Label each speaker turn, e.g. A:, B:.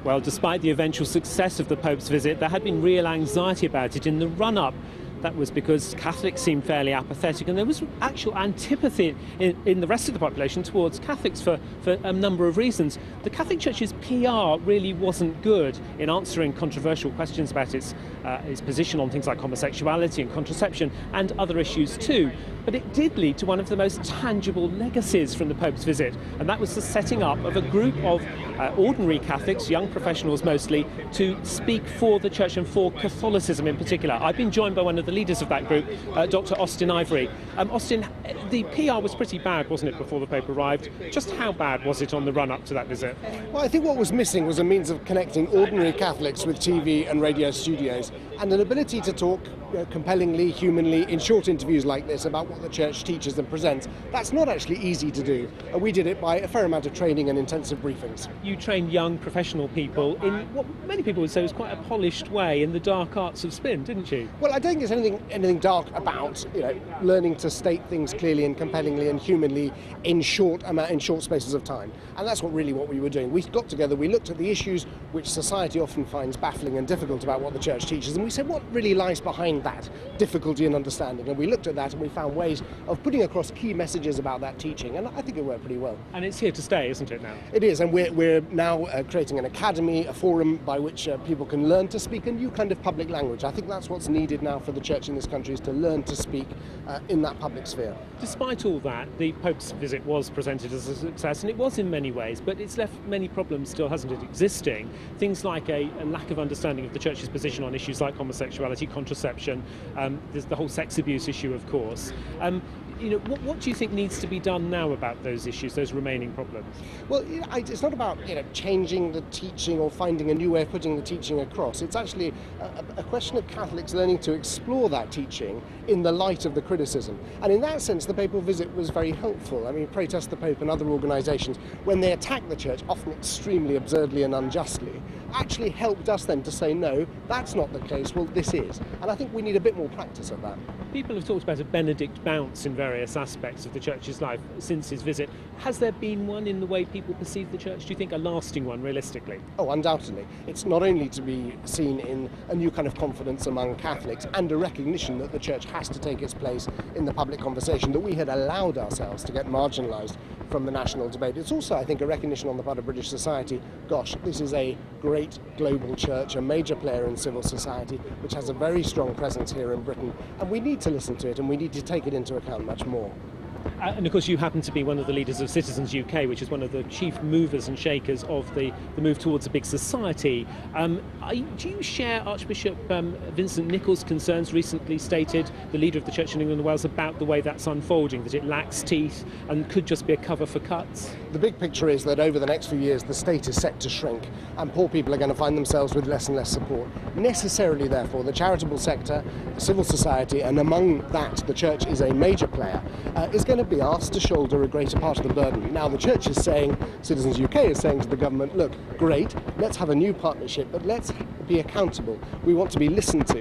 A: Well, despite the eventual success of the Pope's visit, there had been real anxiety about it in the run-up. That was because Catholics seemed fairly apathetic, and there was actual antipathy in the rest of the population towards Catholics for a number of reasons. The Catholic Church's PR really wasn't good in answering controversial questions about its position on things like homosexuality and contraception and other issues too. But it did lead to one of the most tangible legacies from the Pope's visit, and that was the setting up of a group of ordinary Catholics, young professionals mostly, to speak for the Church and for Catholicism in particular. I've been joined by one of the leaders of that group, Dr. Austen Ivereigh. Austen, the PR was pretty bad, wasn't it, before the Pope arrived? Just how bad was it on the run-up to that visit?
B: Well, I think what was missing was a means of connecting ordinary Catholics with TV and radio studios, and an ability to talk compellingly, humanly, in short interviews like this about what the Church teaches and presents. That's not actually easy to do. We did it by a fair amount of training and intensive briefings.
A: You trained young professional people in what many people would say was quite a polished way in the dark arts of spin, didn't you?
B: Well, I don't think there's anything dark about learning to state things clearly and compellingly and humanly in short spaces of time. And that's what we were doing. We got together, we looked at the issues which society often finds baffling and difficult about what the Church teaches, and we said what really lies behind that difficulty and understanding. And we looked at that and we found ways of putting across key messages about that teaching, and I think it worked pretty well.
A: And it's here to stay, isn't it, now?
B: It is, and we're now creating an academy, a forum by which people can learn to speak a new kind of public language. I think that's what's needed now for the Church in this country, is to learn to speak in that public sphere.
A: Despite all that, the Pope's visit was presented as a success, and it was in many ways, but it's left many problems still, hasn't it, existing. Things like a lack of understanding of the Church's position on issues like homosexuality, contraception, there's the whole sex abuse issue, of course. What do you think needs to be done now about those issues, those remaining problems?
B: Well, it's not about changing the teaching or finding a new way of putting the teaching across. It's actually a question of Catholics learning to explore that teaching in the light of the criticism. And in that sense, the papal visit was very helpful. I mean, Protest the Pope and other organisations, when they attack the Church, often extremely absurdly and unjustly, actually helped us then to say, no, that's not the case, well, this is. And I think we need a bit more practice of that.
A: People have talked about a Benedict bounce in various aspects of the Church's life since his visit. Has there been one in the way people perceive the Church? Do you think a lasting one, realistically?
B: Oh, undoubtedly. It's not only to be seen in a new kind of confidence among Catholics and a recognition that the Church has to take its place in the public conversation, that we had allowed ourselves to get marginalised from the national debate. It's also, I think, a recognition on the part of British society, gosh, this is a great global church, a major player in civil society, which has a very strong presence here in Britain, and we need to listen to it and we need to take it into account much more.
A: And of course you happen to be one of the leaders of Citizens UK, which is one of the chief movers and shakers of the move towards a big society. Do you share Archbishop Vincent Nichol's concerns recently stated, the leader of the Church in England and Wales, about the way that's unfolding, that it lacks teeth and could just be a cover for cuts?
B: The big picture is that over the next few years the state is set to shrink and poor people are going to find themselves with less and less support. Necessarily, therefore, the charitable sector, civil society, and among that the Church is a major player, is going to be asked to shoulder a greater part of the burden. Now the Church is saying, Citizens UK is saying to the government, look, great, let's have a new partnership, but let's be accountable. We want to be listened to.